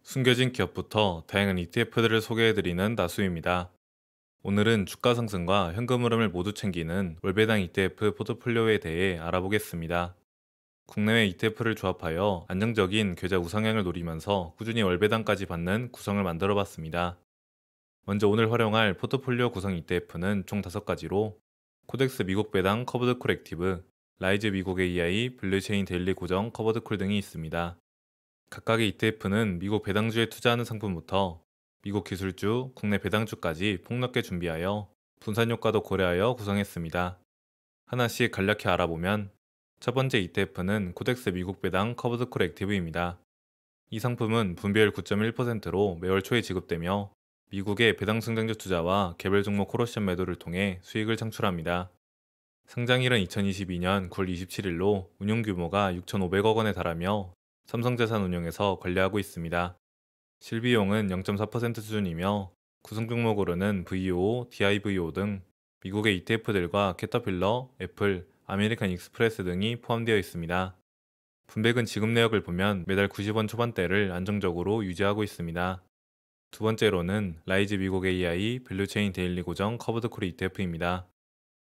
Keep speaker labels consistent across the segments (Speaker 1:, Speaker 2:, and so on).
Speaker 1: 숨겨진 기업부터 다양한 ETF들을 소개해드리는 나수입니다. 오늘은 주가 상승과 현금 흐름을 모두 챙기는 월배당 ETF 포트폴리오에 대해 알아보겠습니다. 국내외 ETF를 조합하여 안정적인 계좌 우상향을 노리면서 꾸준히 월배당까지 받는 구성을 만들어 봤습니다. 먼저 오늘 활용할 포트폴리오 구성 ETF는 총 5가지로 코덱스 미국 배당 커버드 콜 액티브, 라이즈 미국 AI, 블루체인 데일리 고정 커버드 콜 등이 있습니다. 각각의 ETF는 미국 배당주에 투자하는 상품부터 미국 기술주, 국내 배당주까지 폭넓게 준비하여 분산 효과도 고려하여 구성했습니다. 하나씩 간략히 알아보면 첫 번째 ETF는 코덱스 미국 배당 커버드 콜 액티브입니다. 이 상품은 분배율 9.1%로 매월 초에 지급되며 미국의 배당 성장주 투자와 개별 종목 콜옵션 매도를 통해 수익을 창출합니다. 상장일은 2022년 9월 27일로 운용 규모가 6,500억 원에 달하며 삼성자산운용에서 관리하고 있습니다. 실비용은 0.4% 수준이며 구성 종목으로는 VO, DIVO 등 미국의 ETF들과 캐터필러, 애플, 아메리칸 익스프레스 등이 포함되어 있습니다. 분배금 지급 내역을 보면 매달 90원 초반대를 안정적으로 유지하고 있습니다. 두 번째로는 라이즈 미국 AI 밸류체인 데일리 고정 커버드 콜 ETF입니다.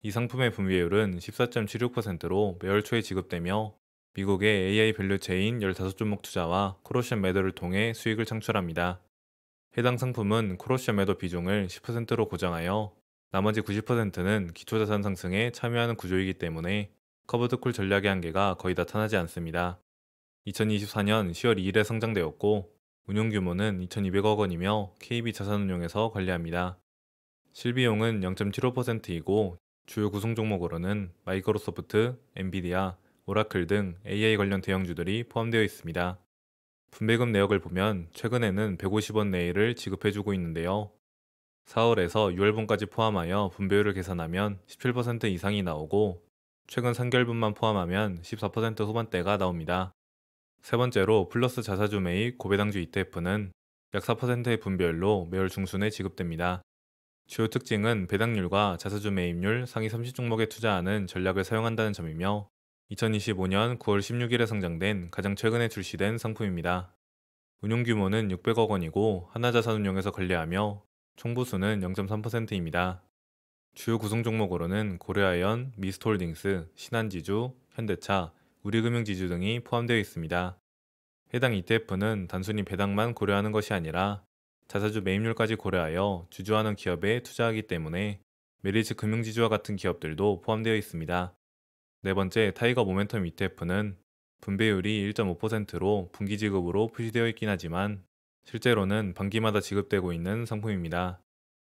Speaker 1: 이 상품의 분배율은 14.76%로 매월 초에 지급되며 미국의 AI 밸류체인 15종목 투자와 콜옵션 매도를 통해 수익을 창출합니다. 해당 상품은 콜옵션 매도 비중을 10%로 고정하여 나머지 90%는 기초자산 상승에 참여하는 구조이기 때문에 커버드콜 전략의 한계가 거의 나타나지 않습니다. 2024년 10월 2일에 상장되었고 운용 규모는 2,200억 원이며 KB자산운용에서 관리합니다. 실비용은 0.75%이고 주요 구성 종목으로는 마이크로소프트, 엔비디아, 오라클 등 AI 관련 대형주들이 포함되어 있습니다. 분배금 내역을 보면 최근에는 150원 내외를 지급해주고 있는데요. 4월에서 6월분까지 포함하여 분배율을 계산하면 17% 이상이 나오고 최근 3개월분만 포함하면 14% 후반대가 나옵니다. 세 번째로 플러스 자사주 매입 고배당주 ETF는 약 4%의 분배율로 매월 중순에 지급됩니다. 주요 특징은 배당률과 자사주 매입률 상위 30종목에 투자하는 전략을 사용한다는 점이며 2025년 9월 16일에 상장된 가장 최근에 출시된 상품입니다. 운용 규모는 600억 원이고 하나자산운용에서 관리하며 총부수는 0.3%입니다. 주요 구성 종목으로는 고려아연, 미스트홀딩스, 신한지주, 현대차, 우리금융지주 등이 포함되어 있습니다. 해당 ETF는 단순히 배당만 고려하는 것이 아니라 자사주 매입률까지 고려하여 주주하는 기업에 투자하기 때문에 메리츠 금융지주와 같은 기업들도 포함되어 있습니다. 네 번째 타이거 모멘텀 ETF는 분배율이 1.5%로 분기 지급으로 표시되어 있긴 하지만 실제로는 반기마다 지급되고 있는 상품입니다.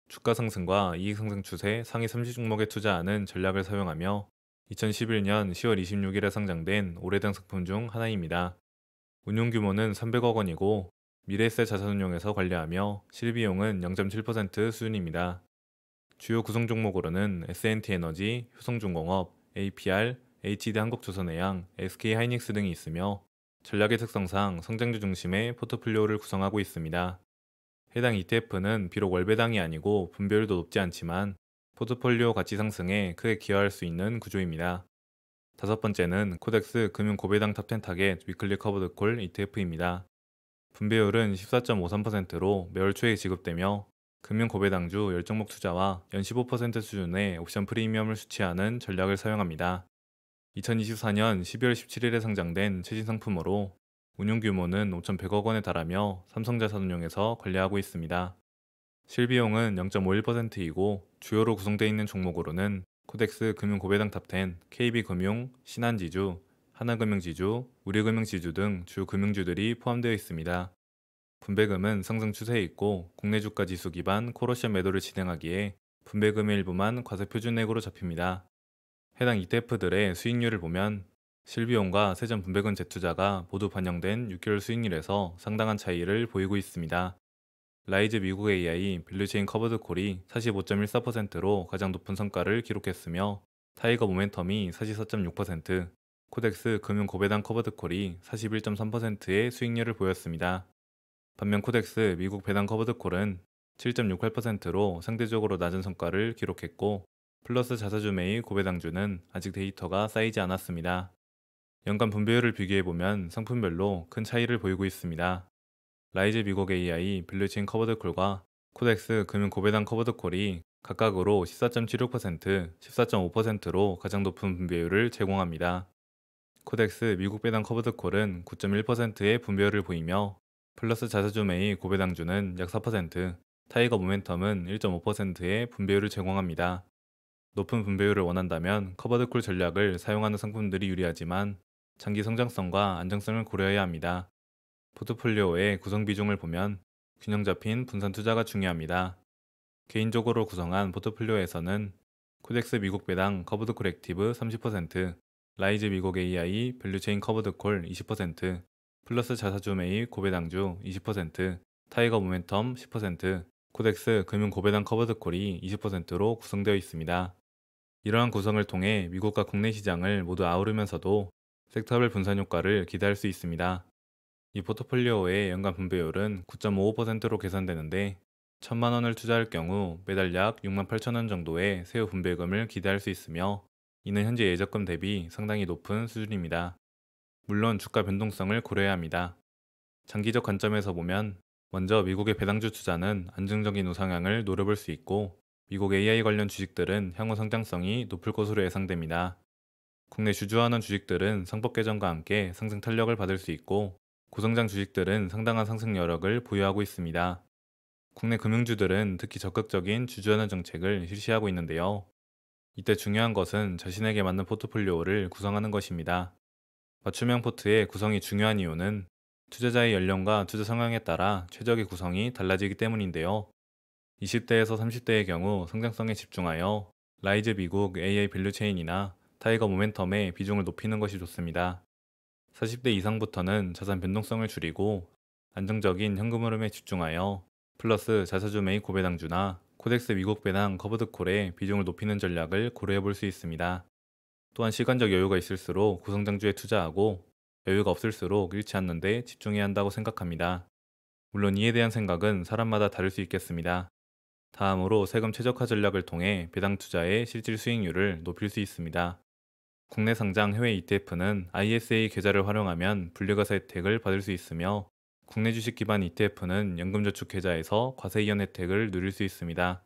Speaker 1: 주가 상승과 이익 상승 추세 상위 30종목에 투자하는 전략을 사용하며 2011년 10월 26일에 상장된 오래된 상품 중 하나입니다. 운용 규모는 300억 원이고 미래에셋 자산운용에서 관리하며 실비용은 0.7% 수준입니다. 주요 구성 종목으로는 S&T에너지, 효성중공업, APR, HD한국조선해양, SK하이닉스 등이 있으며 전략의 특성상 성장주 중심의 포트폴리오를 구성하고 있습니다. 해당 ETF는 비록 월배당이 아니고 분배율도 높지 않지만 포트폴리오 가치 상승에 크게 기여할 수 있는 구조입니다. 다섯 번째는 코덱스 금융 고배당 탑10 타겟 위클리 커버드 콜 ETF입니다. 분배율은 14.53%로 매월 초에 지급되며 금융 고배당주 10종목 투자와 연 15% 수준의 옵션 프리미엄을 수취하는 전략을 사용합니다. 2024년 12월 17일에 상장된 최신 상품으로 운용 규모는 5,100억 원에 달하며 삼성자산운용에서 관리하고 있습니다. 실비용은 0.51%이고 주요로 구성되어 있는 종목으로는 코덱스 금융 고배당 탑10, KB금융, 신한지주, 하나금융지주, 우리금융지주 등 주 금융주들이 포함되어 있습니다. 분배금은 상승 추세에 있고 국내 주가 지수 기반 콜옵션 매도를 진행하기에 분배금의 일부만 과세 표준액으로 잡힙니다. 해당 ETF들의 수익률을 보면 실비용과 세전 분배금 재투자가 모두 반영된 6개월 수익률에서 상당한 차이를 보이고 있습니다. 라이즈 미국 AI 블루체인 커버드 콜이 45.14%로 가장 높은 성과를 기록했으며 타이거 모멘텀이 44.6%, 코덱스 금융 고배당 커버드 콜이 41.3%의 수익률을 보였습니다. 반면 코덱스 미국 배당 커버드 콜은 7.68%로 상대적으로 낮은 성과를 기록했고 플러스 자사주 매입 고배당주는 아직 데이터가 쌓이지 않았습니다. 연간 분배율을 비교해보면 상품별로 큰 차이를 보이고 있습니다. 라이즈 미국 AI, 블루체인 커버드 콜과 코덱스 금융 고배당 커버드 콜이 각각으로 14.76%, 14.5%로 가장 높은 분배율을 제공합니다. 코덱스 미국 배당 커버드 콜은 9.1%의 분배율을 보이며 플러스 자사주 매입 고배당주는 약 4%, 타이거 모멘텀은 1.5%의 분배율을 제공합니다. 높은 분배율을 원한다면 커버드 콜 전략을 사용하는 상품들이 유리하지만 장기 성장성과 안정성을 고려해야 합니다. 포트폴리오의 구성 비중을 보면 균형 잡힌 분산 투자가 중요합니다. 개인적으로 구성한 포트폴리오에서는 코덱스 미국 배당 커버드 콜 액티브 30%, 라이즈 미국 AI 밸류체인 커버드 콜 20%, 플러스 자사주 매입 고배당주 20%, 타이거 모멘텀 10%, 코덱스 금융 고배당 커버드 콜이 20%로 구성되어 있습니다. 이러한 구성을 통해 미국과 국내 시장을 모두 아우르면서도 섹터별 분산 효과를 기대할 수 있습니다. 이 포트폴리오의 연간 분배율은 9.55%로 계산되는데 1,000만 원을 투자할 경우 매달 약 6만 8천 원 정도의 세후 분배금을 기대할 수 있으며 이는 현재 예적금 대비 상당히 높은 수준입니다. 물론 주가 변동성을 고려해야 합니다. 장기적 관점에서 보면 먼저 미국의 배당주 투자는 안정적인 우상향을 노려볼 수 있고 미국 AI 관련 주식들은 향후 성장성이 높을 것으로 예상됩니다. 국내 주주환원 주식들은 상법 개정과 함께 상승 탄력을 받을 수 있고 고성장 주식들은 상당한 상승 여력을 보유하고 있습니다. 국내 금융주들은 특히 적극적인 주주환원 정책을 실시하고 있는데요. 이때 중요한 것은 자신에게 맞는 포트폴리오를 구성하는 것입니다. 맞춤형 포트의 구성이 중요한 이유는 투자자의 연령과 투자 성향에 따라 최적의 구성이 달라지기 때문인데요. 20대에서 30대의 경우 성장성에 집중하여 라이즈 미국 AI 밸류체인이나 타이거 모멘텀의 비중을 높이는 것이 좋습니다. 40대 이상부터는 자산 변동성을 줄이고 안정적인 현금 흐름에 집중하여 플러스 자사주 매입 고배당주나 코덱스 미국 배당 커버드 콜의 비중을 높이는 전략을 고려해 볼 수 있습니다. 또한 시간적 여유가 있을수록 구성장주에 투자하고 여유가 없을수록 잃지 않는 데 집중해야 한다고 생각합니다. 물론 이에 대한 생각은 사람마다 다를 수 있겠습니다. 다음으로 세금 최적화 전략을 통해 배당 투자의 실질 수익률을 높일 수 있습니다. 국내 상장 해외 ETF는 ISA 계좌를 활용하면 분리과세 혜택을 받을 수 있으며 국내 주식 기반 ETF는 연금저축 계좌에서 과세 이연 혜택을 누릴 수 있습니다.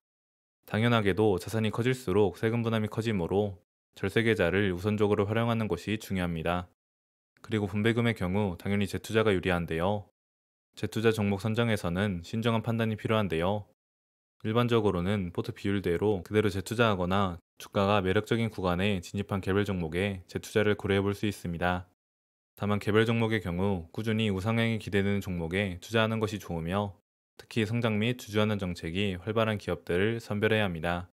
Speaker 1: 당연하게도 자산이 커질수록 세금 부담이 커지므로 절세 계좌를 우선적으로 활용하는 것이 중요합니다. 그리고 분배금의 경우 당연히 재투자가 유리한데요. 재투자 종목 선정에서는 신중한 판단이 필요한데요. 일반적으로는 포트 비율대로 그대로 재투자하거나 주가가 매력적인 구간에 진입한 개별 종목에 재투자를 고려해 볼 수 있습니다. 다만 개별 종목의 경우 꾸준히 우상향이 기대되는 종목에 투자하는 것이 좋으며 특히 성장 및 주주환원 정책이 활발한 기업들을 선별해야 합니다.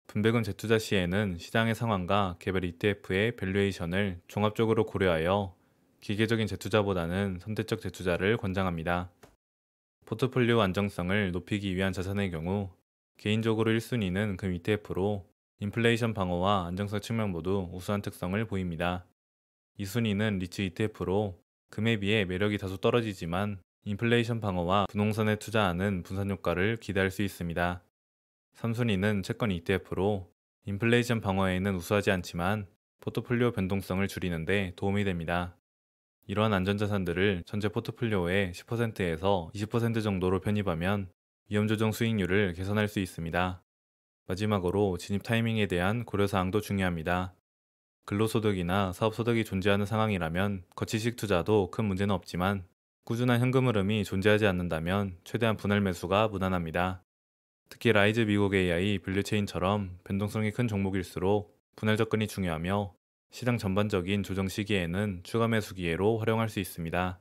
Speaker 1: 분배금 재투자 시에는 시장의 상황과 개별 ETF의 밸류에이션을 종합적으로 고려하여 기계적인 재투자보다는 선택적 재투자를 권장합니다. 포트폴리오 안정성을 높이기 위한 자산의 경우 개인적으로 1순위는 금 ETF로 인플레이션 방어와 안정성 측면 모두 우수한 특성을 보입니다. 2순위는 리츠 ETF로 금에 비해 매력이 다소 떨어지지만 인플레이션 방어와 분홍선에 투자하는 분산 효과를 기대할 수 있습니다. 3순위는 채권 ETF로 인플레이션 방어에는 우수하지 않지만 포트폴리오 변동성을 줄이는 데 도움이 됩니다. 이러한 안전자산들을 전체 포트폴리오의 10%에서 20% 정도로 편입하면 위험조정 수익률을 개선할 수 있습니다. 마지막으로 진입 타이밍에 대한 고려사항도 중요합니다. 근로소득이나 사업소득이 존재하는 상황이라면 거치식 투자도 큰 문제는 없지만 꾸준한 현금 흐름이 존재하지 않는다면 최대한 분할 매수가 무난합니다. 특히 라이즈 미국 AI 밸류체인처럼 변동성이 큰 종목일수록 분할 접근이 중요하며 시장 전반적인 조정 시기에는 추가 매수 기회로 활용할 수 있습니다.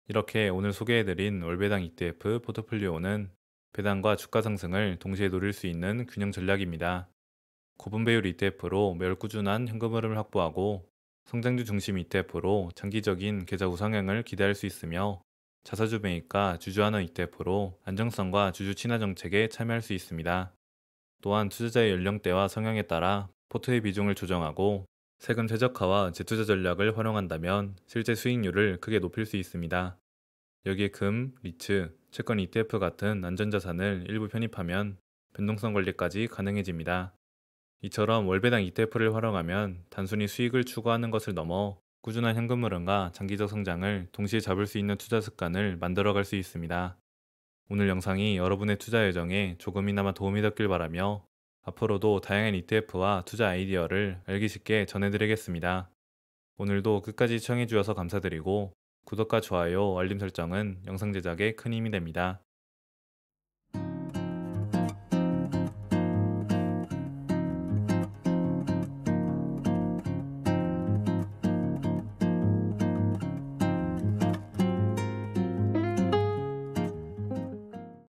Speaker 1: 이렇게 오늘 소개해드린 월배당 ETF 포트폴리오는 배당과 주가 상승을 동시에 노릴 수 있는 균형 전략입니다. 고분배율 ETF로 매월 꾸준한 현금 흐름을 확보하고 성장주 중심 ETF로 장기적인 계좌 우상향을 기대할 수 있으며 자사주 매입과 주주환원 ETF로 안정성과 주주 친화 정책에 참여할 수 있습니다. 또한 투자자의 연령대와 성향에 따라 포트의 비중을 조정하고 세금 최적화와 재투자 전략을 활용한다면 실제 수익률을 크게 높일 수 있습니다. 여기에 금, 리츠, 채권 ETF 같은 안전자산을 일부 편입하면 변동성 관리까지 가능해집니다. 이처럼 월배당 ETF를 활용하면 단순히 수익을 추구하는 것을 넘어 꾸준한 현금 흐름과 장기적 성장을 동시에 잡을 수 있는 투자 습관을 만들어갈 수 있습니다. 오늘 영상이 여러분의 투자 예정에 조금이나마 도움이 됐길 바라며 앞으로도 다양한 ETF와 투자 아이디어를 알기 쉽게 전해드리겠습니다. 오늘도 끝까지 시청해주셔서 감사드리고 구독과 좋아요, 알림 설정은 영상 제작에 큰 힘이 됩니다.